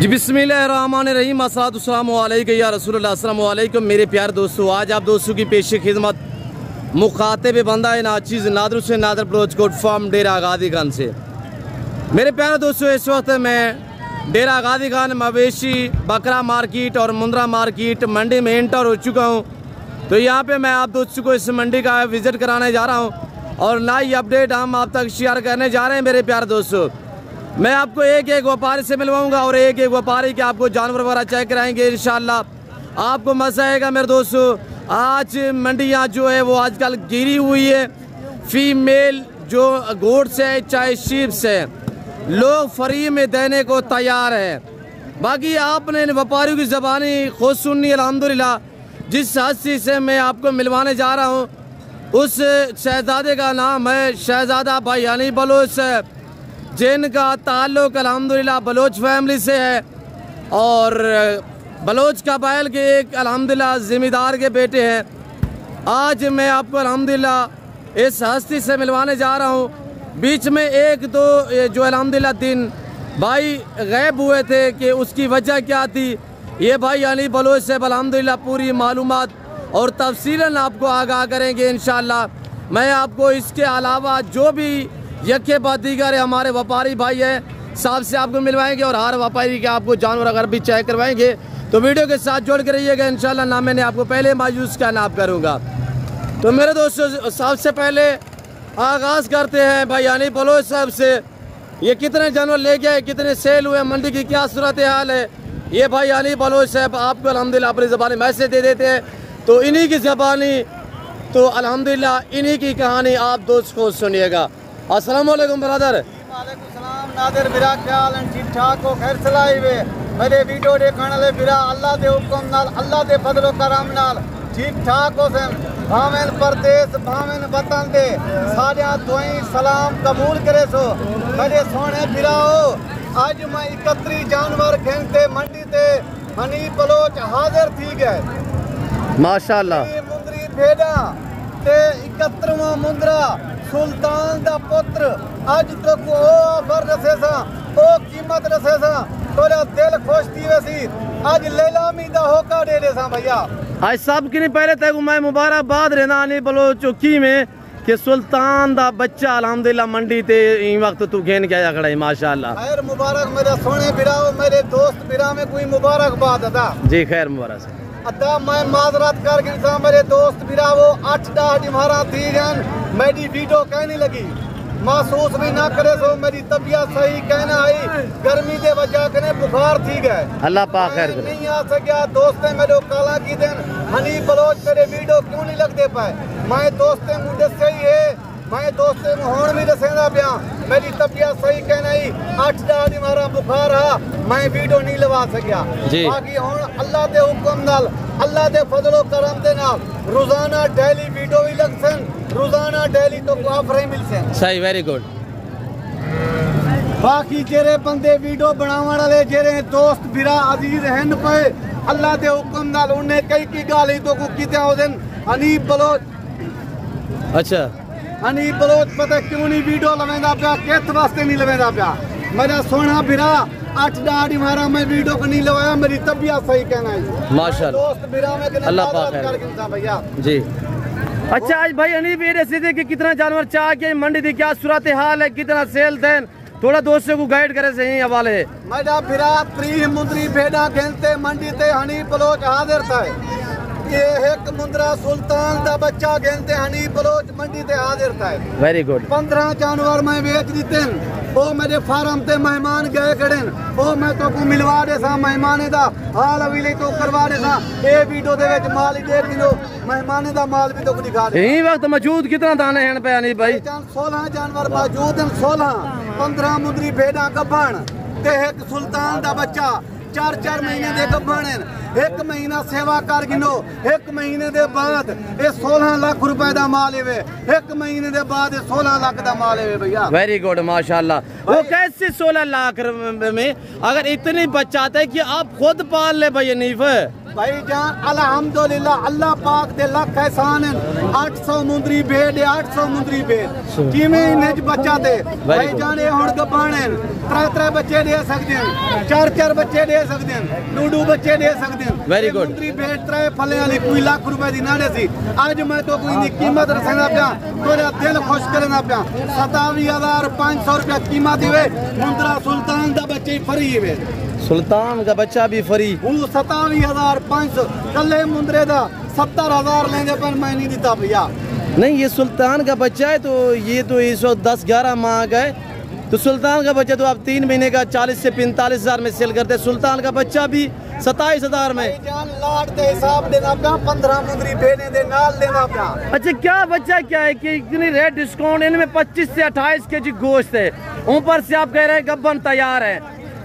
जी बिस्मिल्लाहिर्रहमानिर्रहीम अस्सलातु अलैका या रसूलुल्लाह। अस्सलामु अलैकुम मेरे प्यारे दोस्तों, आज आप दोस्तों की पेश खिदमत मुखातिब बंदा नाचीज़ नादर हुसैन नादर बलोच कोट फार्म डेरा गादी खान से। मेरे प्यारे दोस्तों, इस वक्त मैं डेरा गादी खान मवेशी बकरा मार्केट और मुंद्रा मार्केट मंडी में एंटर हो चुका हूँ। तो यहाँ पे मैं आप दोस्तों को इस मंडी का विज़िट कराने जा रहा हूँ और नई अपडेट हम आप तक शेयर करने जा रहे हैं। मेरे प्यारे दोस्तों, मैं आपको एक एक व्यापारी से मिलवाऊंगा और एक एक व्यापारी के आपको जानवर वगैरह चेक कराएंगे। इंशाल्लाह आपको मज़ा आएगा। मेरे दोस्तों, आज मंडियाँ जो है वो आजकल गिरी हुई है। फीमेल जो गोट्स है चाहे शीप्स है, लोग फ्री में देने को तैयार है। बाकी आपने इन व्यापारियों की ज़बानी खुद सुननी। अल्हम्दुलिल्लाह जिस हस्ती से मैं आपको मिलवाने जा रहा हूँ उस शहजादे का नाम है शहजादा भाई यानी बलोच, जिनका ताल्लुक़ अल्हम्दुलिल्लाह बलोच फैमिली से है और बलोच कबाइल के एक अल्हम्दुलिल्लाह ज़िम्मेदार के बेटे हैं। आज मैं आपको अल्हम्दुलिल्लाह इस हस्ती से मिलवाने जा रहा हूँ। बीच में एक दो जो अल्हम्दुलिल्लाह दिन भाई गायब हुए थे कि उसकी वजह क्या थी, ये भाई यानी बलोच से अल्हम्दुलिल्लाह पूरी मालूमात और तफसीलन आपको आगाह करेंगे इंशाल्लाह। मैं आपको इसके अलावा जो भी यके बाद दीगर हमारे व्यापारी भाई हैं साहब से आपको मिलवाएंगे और हर व्यापारी के आपको जानवर अगर भी चेक करवाएंगे। तो वीडियो के साथ जोड़ के रहिएगा इंशाल्लाह। ना मैंने आपको पहले मायूस का नाप करूँगा। तो मेरे दोस्तों, सबसे पहले आगाज़ करते हैं भाई यानी बलोच साहब से। ये कितने जानवर ले गए, कितने सेल हुए, मंडी की क्या सूरत हाल है, ये भाई यानी बलोच साहब आपको अल्हम्दुलिल्लाह अपनी ज़बानी मैसेज दे देते हैं। तो इन्हीं की ज़बानी, तो अल्हम्दुलिल्लाह इन्हीं की कहानी आप दोस्त को सुनिएगा। अस्सलाम वालेकुम ब्रदर। वालेकुम सलाम नादिर, मेरा ख्याल ठीक ठाक हो, खैर सलाई वे मेरे वीडियो देखने वाले बिरा अल्लाह दे हुक्म नाल अल्लाह दे फजलो करम नाल ठीक ठाक हो सन। भावेन परदेस भावेन वतन दे सारिया दुआई सलाम कबूल करे सो मेरे सोने बिराओ। आज मैं 31 जानवर खेलते मंडी ते हनी बलोच हाजिर थी गए माशाअल्लाह। मुंदरी भेड़ा ते 71वां मुंदरा सुल्तान दा पुत्र आज तक ओ ऑफर रसे सा ओ कीमत रसे सा तोरा दिल खुश थी सी। आज लेलामी दा होका दे दे सा भैया। आज सब की नहीं पहले तक मैं मुबारकबाद रहना नहीं बलो चौकी में कि सुल्तान दा बच्चा अल्हम्दुलिल्लाह मंडी ते इन वक्त तू घेन के आया खड़ा है माशाअल्लाह। खैर मुबारक मेरे सोने बिराओ, मेरे दोस्त बिरा में कोई मुबारकबाद अदा जी। खैर मुबारक से अदा मैं माजरत कर गिनता मेरे दोस्त बिरा वो 8-10 डिमारा थी गन मेरी वीडियो कहने लगी महसूस भी ना करे सो मेरी तबीयत सही कहना आई गर्मी दे वजह कने बुखार थी गए। अल्लाह पाक खैर करे। नहीं आ सकिया दोस्ते मेरे काला की दिन हनी बलोच तेरे वीडियो क्यों नहीं लगते पाए। मैं दोस्ते मुझे सही है, मैं दोस्ते होन भी दसेंदा पिया मेरी तबीयत सही कहना आई 8-10 दिन मारा बुखार आ मैं वीडियो नहीं लगा सकिया। बाकी हुन अल्लाह दे हुक्म नाल अल्लाह दे फजलो करम दे नाल रोजाना डेली वीडियो भी लगसन, रोजाना डेली तो ऑफर ही मिलसन। सही, वेरी गुड। बाकी जेरे बंदे वीडियो बनावन वाले जेरे दोस्त बिरा अजीज हैं पे अल्लाह दे हुक्म नाल उन्हें कई की गाली तो को किते हो दिन हनी बलोच। अच्छा हनी बलोच पता क्यों नहीं वीडियो लवेंदा पिया, किस वास्ते नहीं लवेंदा पिया। मेरा सोना बिरा 8-10 दिन मारा मैं वीडियो को नहीं लगाया मेरी तबीयत सही कहना है माशाअल्लाह। दोस्त बिरा में अल्लाह पाक है भैया जी। अच्छा आज भाई हनी बेटे सीधे कि कितना जानवर चाह के मंडी की क्या सूरत हाल है, कितना सेल देन थोड़ा दोस्तों को गाइड करे सही हवाले। मेरा बिरा 30 मुंदरी भेड़ा खेलते मंडी ते हनी बलोच हाजिर था। ये एक मुंदरा सुल्तान दा बच्चा खेलते हनी बलोच मंडी ते हाजिर था। Very good. 15 जानवर मैं बेच दिते ओ मेरे फार्म ते मेहमान गए खड़े ओ मैं तो को मिलवा दे सा मेहमाने दा हाल अविले तो करवा दे सा। ए वीडियो दे विच माल ही देख लो मेहमाने दा माल भी तो दिखा दे। यही वक्त मौजूद कितना दाने हैं पे नहीं भाई 16 जानवर मौजूद हैं 16 15 मुंदरी भेड़ा गब्बण ते एक सुल्तान दा बच्चा 4-4 महीने दे गब्बण हैं। 1 महीना सेवा कर गिनो 1 महीने दे बाद ये 16 लाख रुपए दा माल है। 1 महीने दे बाद 16 लाख दा माल है भैया। वेरी गुड माशाल्लाह। वो कैसे 16 लाख में अगर इतनी बचाते कि आप खुद पाल ले भाई नीफ भाईजान अल्हम्दुलिल्लाह अल्लाह पाक दे लख एहसान हैं 800 मुंदरी भेड़ 800 मुंदरी भेड़ किवें इन्हें च बच्चा दे भाईजान ये हुण गबाने त्रै बच्चे दे सकदे हैं 4 बच्चे दे सकदे हैं 2 बच्चे दे सकदे हैं वेरी गुड मुंदरी भेड़ त्रै फले वाली कोई लाख रुपए दी नाड़े सी आज मैं तो कोई दी कीमत रखना पिया तोरा दिल खुश करना पिया 27,500 रुपया कीमत दिवे मुंदरा सुल्तान दा बच्चे फरी वे सुल्तान का बच्चा भी फ्री 27,500 कल्ले मुंदरे दा 70,000 लेंगे पर मैं नहीं देता भैया। नहीं ये सुल्तान का बच्चा है तो ये तो इस वक्त 10-11 माह का है तो सुल्तान का बच्चा तो आप 3 महीने का 40 से 45,000 में सेल करते हैं। सुल्तान का बच्चा भी 27,000 में। लाट दे हिसाब देना पिया 15 मुंदरी भेने दे नाल देना पिया। अच्छा क्या बच्चा क्या है कि इतनी रेट डिस्काउंट इनमें 25 से 28 केजी गोश्त है ऊपर से आप कह रहे हैं गब्बन तैयार है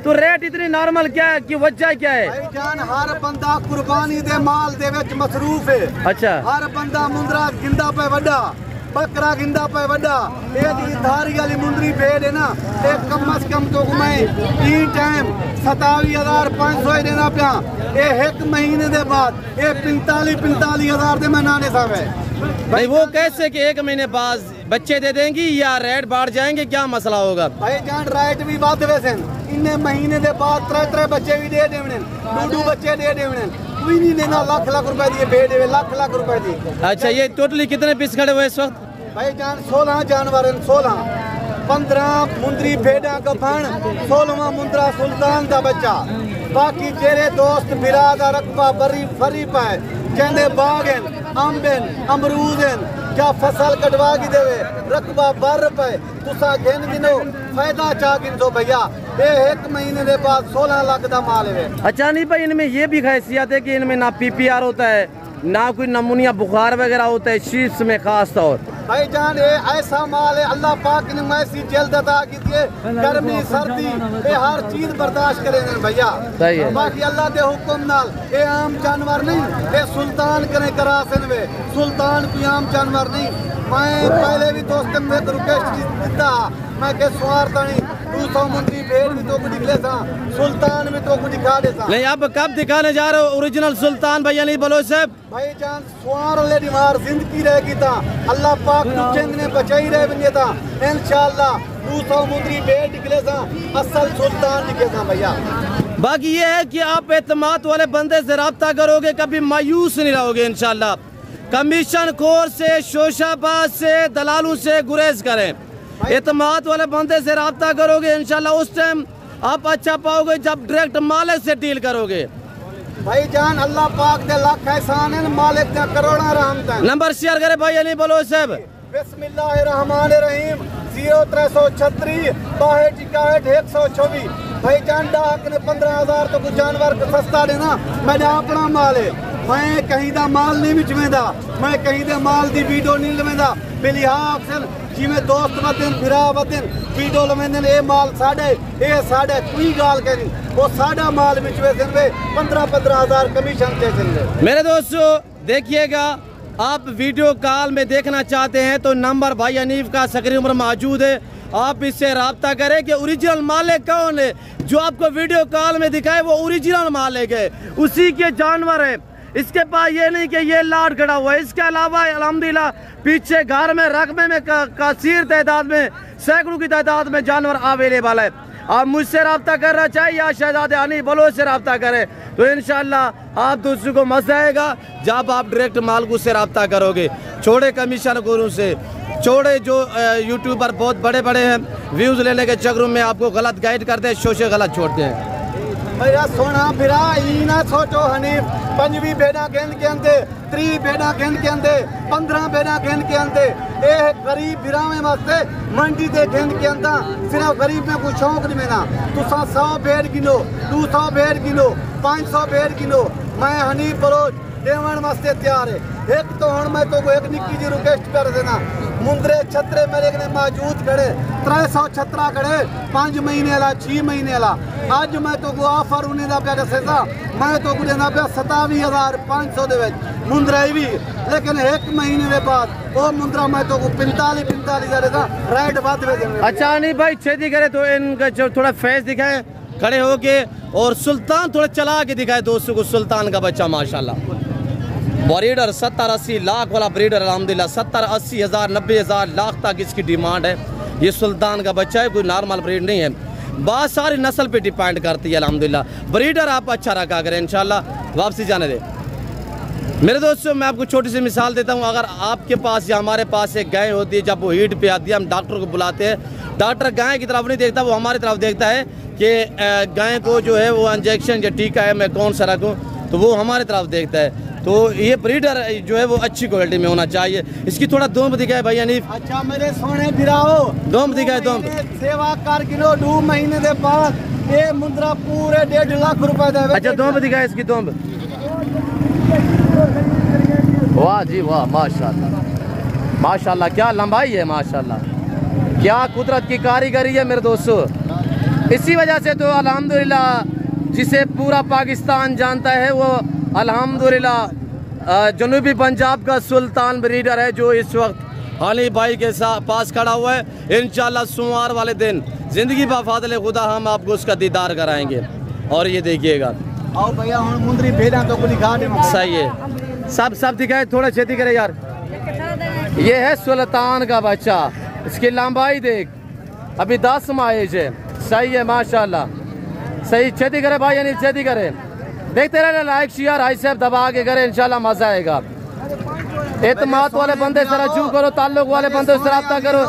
तो रेट इतनी नॉर्मल क्या है कि वजह क्या है? भाईजान हर बंदा कुर्बानी दे माल दे विच मसरूफ है। अच्छा हर बंदा मुंदरा गिंदा पे वड्डा बकरा गिंदा पे वड्डा ये दी धारी वाली मुंदरी भेड़ है ना एक कम से कम तो मैं 3 टाइम 27,500 देना पिया ये 1 महीने दे बाद ये 45,000 दे मैं नाने सावे भाई वो कैसे कि 1 महीने बाद बच्चे दे देंगी या रेट बढ़ जाएंगे क्या मसला होगा? भाईजान रेट भी बात वैसे इन्ने महीने दे बाद 3 बच्चे भी दे देवने 2 बच्चे दे देवने कोई नहीं देना लाख रुपए दी भेड़ देवे लाख रुपए दी। अच्छा ये टोटली कितने पीस खड़े हुए इस वक्त? भाईजान 16 जानवर 16 15 मुंदरी भेड़ा का फण 16वां मुंदरा सुल्तान का बच्चा बाकी जेरे दोस्त बिरादा रकबा बरी फरी पाए कहने बाग अम्बेन अमरूदन क्या फसल कटवा की देवे रकबा बर पे तुसा गिन गिनो फायदा चा गिनो भैया ये 1 महीने के बाद 16 लाख का माल है। अच्छा नहीं भाई इनमें ये भी खासियत है कि इनमें ना PPR होता है ना कोई नमूनिया बुखार वगैरह होता है शीर्ष में खास तौर भाईजान ये ऐसा माल है अल्लाह पाक ने ऐसी जल्द अदा की गर्मी सर्दी ये हर चीज बर्दाश्त करेंगे भैया सही है। बाकी अल्लाह के हुक्म नाल ये आम जानवर नहीं ये सुल्तान करे करासन वे सुल्तान कोई आम जानवर नहीं। मैं पहले भी दोस्त में रिक्वेस्ट दिता मैं के स्वारता नहीं 200 मुंदरी भेड़ भी तो निकले था सुल्तान में तो दिखा देता नहीं। अब कब दिखाने जा रहे हो ओरिजिनल सुल्तान भैया नहीं बोलो साहब? भाईजान स्वार ले बीमार जिंदगी रहेगी था अल्लाह पाक चंद ने बचाई रहे बने था इंशाअल्लाह 200 मुंदरी भेड़ निकले था असल सुल्तान निकले था भैया। बाकी ये है कि आप एतमाद वाले बंदे से रब्ता करोगे कभी मायूस नहीं रहोगे इंशाल्लाह। कमीशन खोर से शोशाबाज से दलालों से गुरेज करें एतमाद वाले बंदे से रब्ता करोगे इंशाल्लाह उस टाइम आप अच्छा पाओगे जब डायरेक्ट मालिक से डील करोगे। भाईजान अल्लाह पाक दे लाख एहसान है मालिक दे करोड़ा रहमत है। नंबर शेयर करे भाई नहीं बोलो साहब? बिस्मिल्लाहिर्रहमानिर्रहीम 0336 62 124 भाईजान डाक ने 15,000 तो कुछ जानवर को सस्ता देना मैंने अपना माल है मैं कहीं दा माल नहीं बिचवेंदा मैं कहीं दे माल दी वीडियो नहीं लवेंदा बिलिहाफ से जिमें दोस्त वतन फिरा वतन वीडियो लवेंदे ए माल साढ़े कोई गाल करी वो साढ़ा माल बिचवे से 15,000 कमीशन दे। मेरे दोस्तों देखिएगा आप वीडियो कॉल में देखना चाहते हैं तो नंबर भाई हनीफ का सक्रिय उम्र मौजूद है आप इससे रब्ता करें कि ओरिजिनल मालिक कौन है जो आपको वीडियो कॉल में दिखाए वो ओरिजिनल मालिक है उसी के जानवर है। इसके पास ये नहीं कि ये लाट खड़ा हुआ है। इसके अलावा अल्हम्दुलिल्लाह पीछे घर में रकबे में कसीर तादाद में सैकड़ों की तादाद में जानवर अवेलेबल है। आप मुझसे रब्ता करना चाहिए या शहजादे हनीफ बलोच से रब्ता करें तो इंशाल्लाह आप दूसरों को मजा आएगा जब आप डायरेक्ट मालकू से रब्ता करोगे। छोटे कमीशन खोरों से छोटे जो यूट्यूबर बहुत बड़े बड़े हैं व्यूज लेने के चक्रों में आपको गलत गाइड करते हैं शोशे गलत छोड़ते हैं। मेरा सोना फिरा ई ना सोचो हनीफ 5 भेड़ा गिन के आंदे 3 भेड़ा गिन के आंदे 15 भेड़ा गिन के आंदे ये गरीब बिरावे वास्ते मंडी दे गिन के आंदा सिर्फ गरीब में कोई शौक नहीं मेना तुसा 100 भेड़ गिनो 200 भेड़ गिनो 500 भेड़ गिनो मैं हनीफ बलोच देवन वास्ते तैयार है। एक तो हूँ मैं तो एक निक्की जी रिक्वेस्ट कर देना मुंदरे छतरे मेरे ने मौजूद खड़े 300 छतरा खड़े 5 महीने वाला 6 महीने वाला अज मैं तो ऑफर उन्हें का प्या दसेगा मैं तो देना पिया 27,500 दे मुंदरा भी लेकिन 1 महीने के बाद वो मुंदरा मैं तो 45,000 का रेट बाद में। अच्छा नहीं भाई छेदी करे तो इनका जो थोड़ा फेस दिखाए खड़े होके और सुल्तान थोड़ा चला के दिखाए दोस्तों को। सुल्तान का बच्चा माशाल्लाह, ब्रीडर 70-80 लाख वाला ब्रीडर अल्हम्दुलिल्लाह, 70-80 हज़ार 90 हज़ार लाख तक इसकी डिमांड है। ये सुल्तान का बच्चा है, कोई नॉर्मल ब्रीड नहीं है, बहुत सारी नस्ल पे डिपेंड करती है अल्हम्दुलिल्लाह। ब्रीडर आप अच्छा रखा करें इंशाल्लाह, वापसी जाने दे। मेरे दोस्तों मैं आपको छोटी सी मिसाल देता हूँ। अगर आपके पास या हमारे पास एक गाय होती है, जब वो हीट पे आती है हम डॉक्टर को बुलाते हैं, डॉक्टर गाय की तरफ नहीं देखता, वो हमारी तरफ देखता है कि गाय को जो है वो इंजेक्शन या टीका है मैं कौन सा रखूँ, तो वो हमारी तरफ देखता है। तो ये ब्रीडर जो है वो अच्छी क्वालिटी में होना चाहिए। इसकी थोड़ा दोम दिखाए भाई हनीफ। अच्छा मेरे सोने भिराओ, दोम दिखाए दोम। सेवा कर किलो 2 महीने के बाद ये मुद्रा पूरे 1.5 लाख रुपए दे। अच्छा दोम दिखाए इसकी दोम। वाह जी वाह, माशाल्लाह माशाल्लाह, क्या लंबाई है माशाल्लाह, क्या कुदरत की कारीगरी है मेरे दोस्तों। इसी वजह से तो अल्हम्दुलिल्लाह जिसे पूरा पाकिस्तान जानता है वो अल्हम्दुलिल्लाह जनूबी पंजाब का सुल्तान ब्रीडर है, जो इस वक्त हाली भाई के साथ पास खड़ा हुआ है। इंशाल्लाह सोमवार वाले दिन जिंदगी बाफादले खुदा हम आपको उसका दीदार कराएंगे। और ये देखिएगा आओ भैया हम मुंदरी भेजा तो कुछ दिखा दे। सही है, सब दिखाए, थोड़ा छेती करे यार। ये है सुल्तान का बच्चा, इसकी लंबाई देख, अभी 10 माइज है। सही है माशाल्लाह, सही, छेती करे भाई, यानी छेती करे। देखते रहे, लाइक शेयर हाई सेफ दबा के करे, इंशाल्लाह मजा आएगा। एतमाद वाले बंदे से रजू करो, ताल्लुक वाले बंदे से रब्ता करो,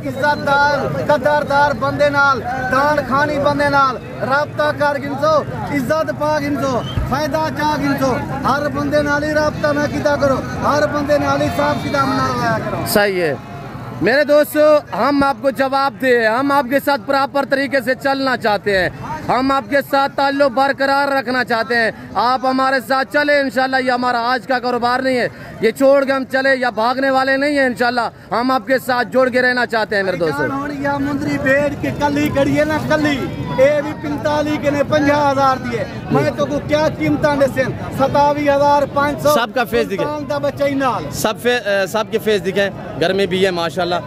इज्जतदार कदरदार बंदे नाल, दान खानी बंदे नाल रब्ता कर गिनसो, इज्जत पा गिनसो, फायदा चा गिनसो। हर बंदे नाल ही रब्ता ना किया करो, हर बंदे नाल ही हिसाब किताब ना लगाया करो। सही है मेरे दोस्तों, हम आपको जवाब दे, हम आपके साथ प्रॉपर तरीके से चलना चाहते हैं, हम आपके साथ ताल्लुक बरकरार रखना चाहते हैं। आप हमारे साथ चले इंशाल्लाह। ये हमारा आज का कारोबार नहीं है, ये छोड़ के हम चले या भागने वाले नहीं है। इंशाल्लाह हम आपके साथ जोड़ के रहना चाहते हैं मेरे दोस्तों। मुंदरी भेड़ के कली करिए ना, कली ये भी 45 के ने 50,000 दिए। मैं तो को क्या कीमत दे 27,500 सबका फेस दिखे, सबके फेस दिखे, गर्मी भी है माशाल्लाह।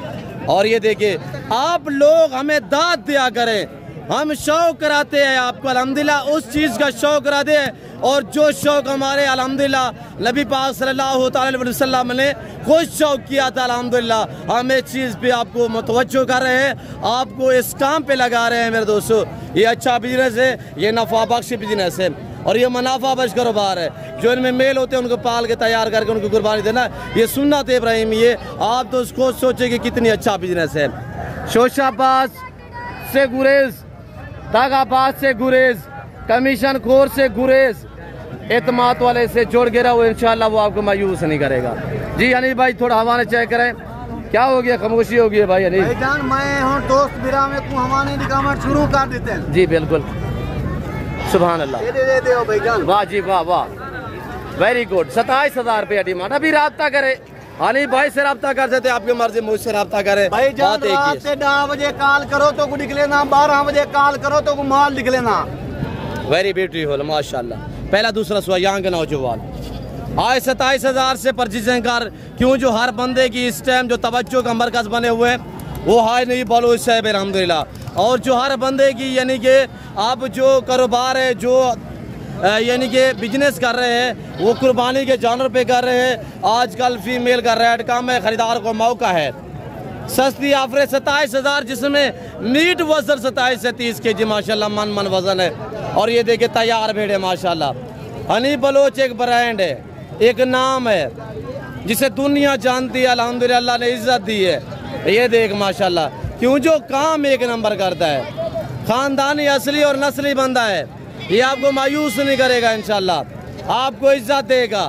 और ये देखिए, आप लोग हमें दाद दिया करें, हम शौक कराते हैं आपको अल्हम्दुलिल्लाह, उस चीज़ का शौक कराते हैं। और जो शौक हमारे अल्हम्दुलिल्लाह नबी पाक सल्लल्लाहु अलैहि वसल्लम ने खुद शौक किया था, अल्हम्दुलिल्लाह हम इस चीज़ पे आपको मुतवज्जो कर रहे हैं, आपको इस काम पे लगा रहे हैं मेरे दोस्तों। ये अच्छा बिजनेस है, ये नफा बख्श बिजनेस है और ये मुनाफा बख्श कारोबार है। जो इनमें मेल होते हैं उनको पाल के तैयार करके उनको कुर्बानी देना, ये सुन्नत इब्राहिम। ये आप तो उसको सोचे कि कितनी अच्छा बिजनेस है। शोशाबाज से गुरेज, दागाबाज से गुरेज, कमीशन खोर से गुरेज, एतमाद वाले से जोड़ के रहो, इंशाल्लाह वो आपको मायूस नहीं करेगा। जी अनिल भाई थोड़ा हवा चेक करें, क्या हो गया, खामोशी हो गई है भाई अनिल भाईजान। मैं हूं दोस्त बिरा में को हवाने निकामत शुरू कर देते हैं। जी बिल्कुल, सुभान अल्लाह, दे भाईजान। वाह जी वाह वाह, वेरी गुड। 27,000 रुपया डिमांड। अभी रब्ता करे अली भाई से, रब्ता कर सकते, आपकी मर्जी, मुझसे रब्ता करे। भाईजान रात से 10 बजे कॉल करो तो कुछ निकले ना, 12 बजे कॉल करो तो माल निकले ना। वेरी ब्यूटीफुल माशाल्लाह। पहला दूसरा सुहा यहाँ के नौजवान आज 27,000 से परचेजिंग कर, क्यों जो हर बंदे की इस टाइम जो तवज्जो का मरकज बने हुए हैं वो हाय नहीं बलोच साहब अल्हम्दुलिल्लाह। और जो हर बंदे की यानी कि आप जो कारोबार है, जो यानी कि बिजनेस कर रहे हैं, वो कुर्बानी के जानवर पे कर रहे हैं। आजकल फीमेल का रेट कम है, खरीदार को मौका है। सस्ती ऑफर 27,000 जिसमें मीट वजन 27 से 30 kg माशाल्लाह मन वजन है। और ये देखिए तैयार भेड़ है माशाल्लाह। हनी बलोच एक ब्रांड है, एक नाम है जिसे दुनिया जानती है, अल्हम्दुलिल्लाह अल्लाह ने इज्जत दी है। ये देख माशाल्लाह, क्यों जो काम एक नंबर करता है, खानदानी असली और नस्ली बंदा है, ये आपको मायूस नहीं करेगा, इंशाल्लाह आपको इज्जत देगा,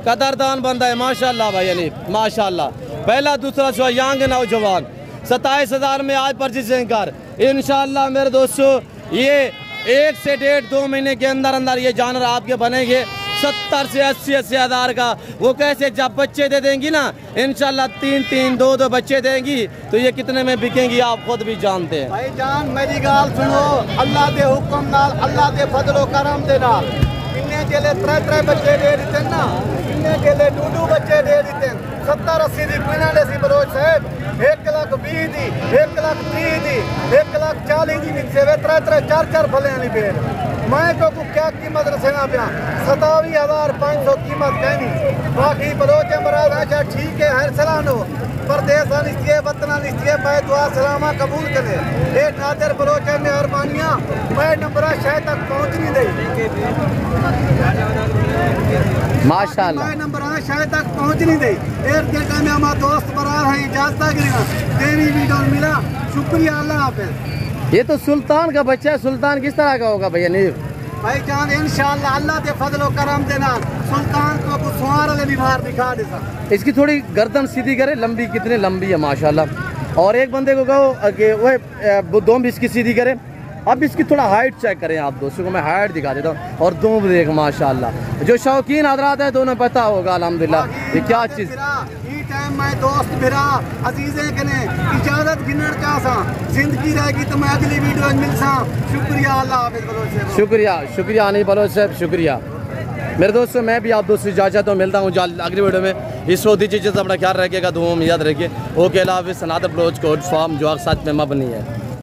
कदरदान बंदा है माशाल्लाह भाई अली माशाल्लाह। पहला दूसरा सुहा यहाँ के नौजवान 27,000 में आज परचेजिंग कर, इंशाल्लाह मेरे दोस्तों ये 1 से 1.5-2 महीने के अंदर अंदर ये जानवर आपके बनेंगे 70 से 80 हज़ार का। वो कैसे, जब बच्चे दे देंगी ना इंशाल्लाह 3-3 2-2 बच्चे देंगी तो ये कितने में बिकेंगी आप खुद भी जानते हैं। भाईजान मेरी गाल सुनो, अल्लाह के हुक्म नाल, अल्लाह के फजलो करम दे नाल इन्ने केले 3 बच्चे दे दिते ना, इन्ने केले 2 बच्चे दे दिते। 70-80 दी पिना दे सी बलोच साहब, 1,20,000 दी, 1,30,000 दी, 1,40,000 दी निकसे वे 3-4 फले नहीं बेर। मैं को क्या कीमत रसेना पिया, 27,500 कीमत कहनी। बाकी बलोच मराद अच्छा ठीक है, हर सलानो परदेसा निस्तिए वतना निस्तिए, मैं दुआ सलामा कबूल करे। ए नादर बलोच मेहरबानियां, मैं नंबर शायद तक पहुंच नहीं दई, माशाल्लाह मैं नंबर शायद तक पहुंच नहीं दई। एक जगह में हमारा दोस्त बरार है, इजाजत गिरा तेरी वीडियो मिला, शुक्रिया, अल्लाह हाफिज। ये तो सुल्तान का बच्चा है, सुल्तान किस तरह का होगा भैया नीर? भाई जान इंशाअल्लाह अल्लाह के फजलो करम देना सुल्तान को कुछ सुहार वाले भी बाहर दिखा दे सक। इसकी थोड़ी गर्दन सीधी करे, लंबी कितनी लंबी है माशाल्लाह। और एक बंदे को कहो कि वह दोम भी इसकी सीधी करे। अब इसकी थोड़ा हाइट चेक करें आप दोस्तों को, मैं हाइट दिखा देता हूँ। और दोम देख माशाल्लाह, जो शौकीन हजरात है दोनों पता होगा अल्हम्दुलिल्लाह ये क्या चीज़। टाइम मैं दोस्त मेरा अजीज़े कने इजाजत गिनर चाहसा, जिंदगी रहेगी तो मैं अगली वीडियो में मिलसा। शुक्रिया, अल्लाह हाफिज़ बलोच साहब। शुक्रिया, शुक्रिया अनिल बलोच साहब, शुक्रिया। मेरे दोस्तों मैं भी आप दोस्तों इजाजत तो मिलता हूँ अगली वीडियो में। इस वक्त चीज़ अपना ख्याल रखिएगा, दुआ में याद रखिए। ओके, अल्लाह हाफिज़। नादर बलोच कोट फार्म जो सच में मबनी है।